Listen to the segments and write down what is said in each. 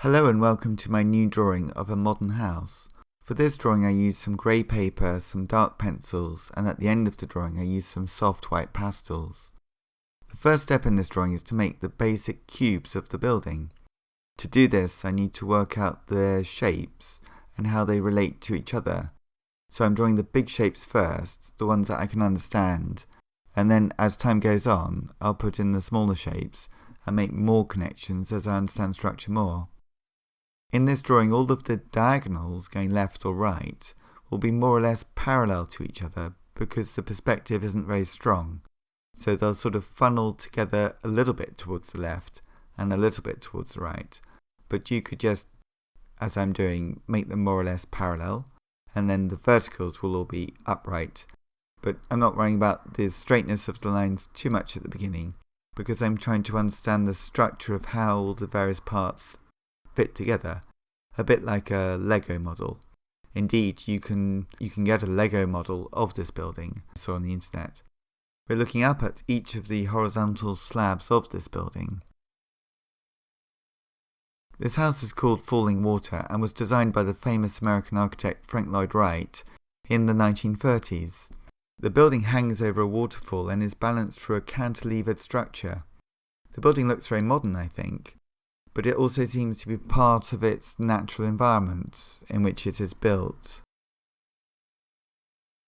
Hello and welcome to my new drawing of a modern house. For this drawing I used some grey paper, some dark pencils, and at the end of the drawing I used some soft white pastels. The first step in this drawing is to make the basic cubes of the building. To do this I need to work out their shapes and how they relate to each other. So I'm drawing the big shapes first, the ones that I can understand, and then as time goes on I'll put in the smaller shapes and make more connections as I understand structure more. In this drawing, all of the diagonals going left or right will be more or less parallel to each other because the perspective isn't very strong. So they'll sort of funnel together a little bit towards the left and a little bit towards the right. But you could just, as I'm doing, make them more or less parallel, and then the verticals will all be upright. But I'm not worrying about the straightness of the lines too much at the beginning because I'm trying to understand the structure of how all the various parts fit together, a bit like a Lego model. Indeed, you can get a Lego model of this building I saw on the internet. We're looking up at each of the horizontal slabs of this building. This house is called Fallingwater and was designed by the famous American architect Frank Lloyd Wright in the 1930s. The building hangs over a waterfall and is balanced through a cantilevered structure. The building looks very modern, I think, but it also seems to be part of its natural environment in which it is built.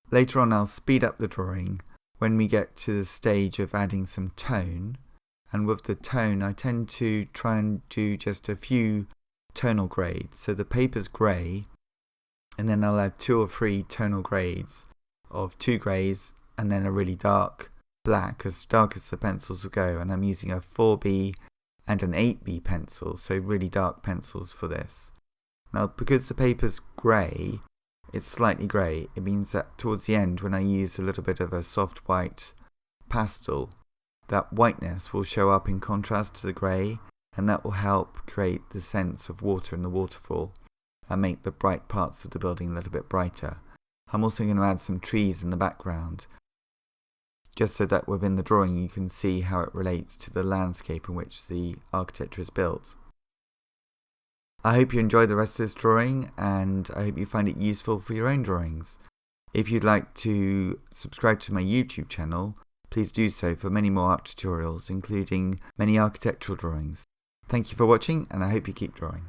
Later on I'll speed up the drawing when we get to the stage of adding some tone, and with the tone I tend to try and do just a few tonal grades. So the paper's grey, and then I'll add 2 or 3 tonal grades of 2 greys and then a really dark black, as dark as the pencils will go, and I'm using a 4B and an 8B pencil, so really dark pencils for this. Now because the paper's grey, it's slightly grey, it means that towards the end when I use a little bit of a soft white pastel, that whiteness will show up in contrast to the grey, and that will help create the sense of water in the waterfall and make the bright parts of the building a little bit brighter. I'm also going to add some trees in the background, just so that within the drawing you can see how it relates to the landscape in which the architecture is built. I hope you enjoy the rest of this drawing, and I hope you find it useful for your own drawings. If you'd like to subscribe to my YouTube channel, please do so for many more art tutorials, including many architectural drawings. Thank you for watching, and I hope you keep drawing.